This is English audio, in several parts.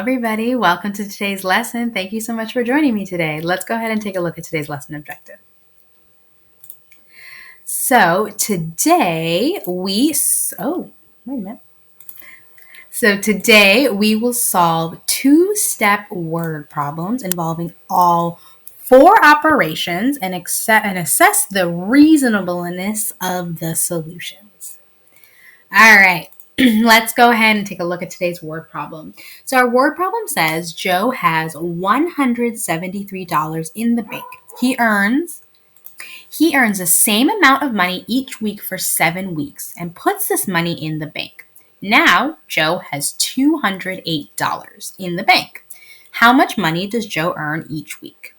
everybody. Welcome to today's lesson. Thank you so much for joining me today. Let's go ahead and take a look at today's lesson objective. So today we will solve two-step word problems involving all four operations and assess the reasonableness of the solutions. All right. Let's go ahead and take a look at today's word problem. So our word problem says Joe has $173 in the bank. He earns the same amount of money each week for 7 weeks and puts this money in the bank. Now Joe has $208 in the bank. How much money does Joe earn each week?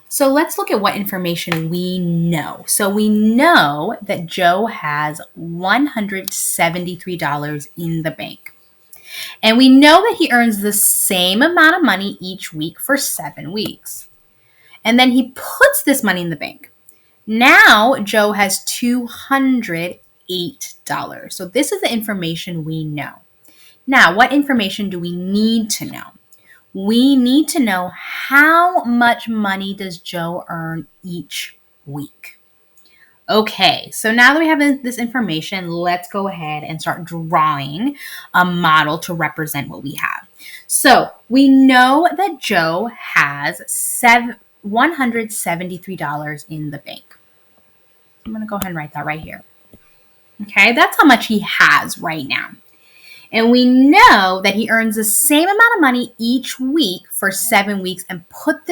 So let's look at what information we know. So we know that Joe has $173 in the bank. And we know that he earns the same amount of money each week for 7 weeks. And then he puts this money in the bank. Now Joe has $208. So this is the information we know. Now, what information do we need to know? We need to know how much money does Joe earn each week. Okay, so now that we have this information, let's go ahead and start drawing a model to represent what we have. So we know that Joe has $173 in the bank. I'm going to go ahead and write that right here. Okay, that's how much he has right now. And we know that he earns the same amount of money each week for 7 weeks and puts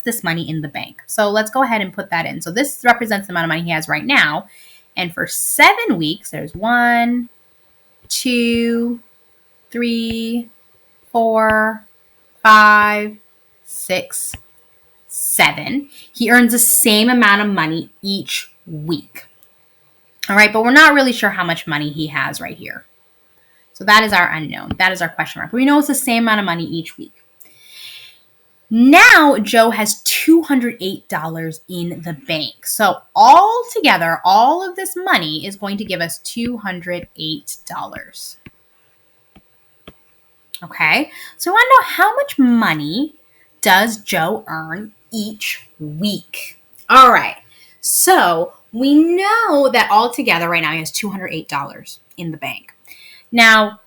this money in the bank. So let's go ahead and put that in. So this represents the amount of money he has right now. And for 7 weeks, there's 1, 2, 3, 4, 5, 6, 7. He earns the same amount of money each week. All right, but we're not really sure how much money he has right here. So that is our unknown. That is our question mark. We know it's the same amount of money each week. Now Joe has $208 in the bank. So all together, all of this money is going to give us $208. Okay, so I want to know how much money does Joe earn each week? All right, so we know that all together right now he has $208 in the bank. Now,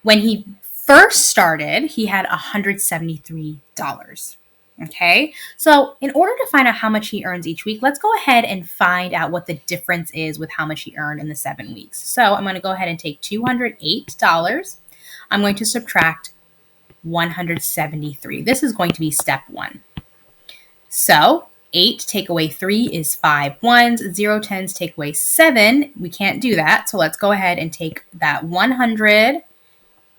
when he first started, he had $173. Okay, so in order to find out how much he earns each week, let's go ahead and find out what the difference is with how much he earned in the 7 weeks. So I'm going to go ahead and take $208. I'm going to subtract 173. This is going to be step 1. So 8 take away 3 is 5 ones, 0 tens take away 7. We can't do that. So let's go ahead and take that 100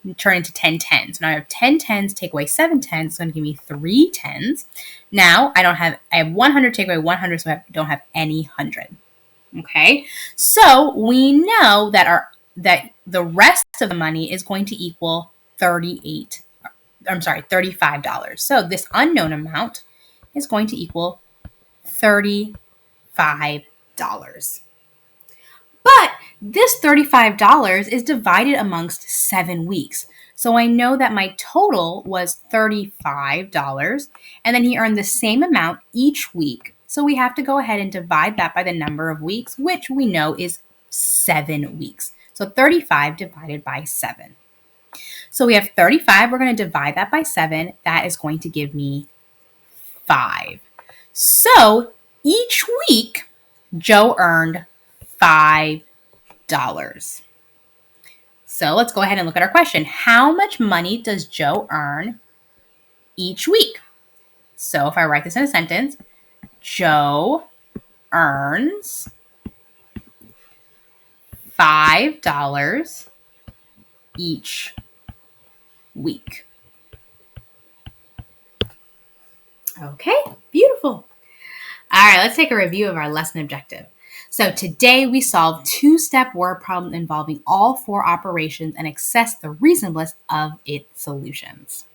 and turn into 10 tens. So now I have 10 tens take away 7 tens. It's going to give me 3 tens. Now I have 100 take away 100, so I don't have any 100. Okay. So we know that the rest of the money is going to equal $35. So this unknown amount is going to equal $35. But this $35 is divided amongst 7 weeks. So I know that my total was $35, and then he earned the same amount each week. So we have to go ahead and divide that by the number of weeks, which we know is 7 weeks. So 35 divided by 7. So we have 35. We're going to divide that by 7. That is going to give me 5. So each week, Joe earned $5. So let's go ahead and look at our question. How much money does Joe earn each week? So if I write this in a sentence, Joe earns $5 each week. Okay, beautiful. All right, let's take a review of our lesson objective. So today we solved two-step word problem involving all four operations and assess the reasonableness of its solutions.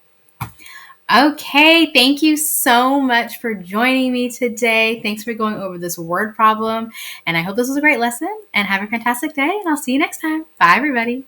Okay, thank you so much for joining me today. Thanks for going over this word problem. And I hope this was a great lesson, and have a fantastic day, and I'll see you next time. Bye, everybody.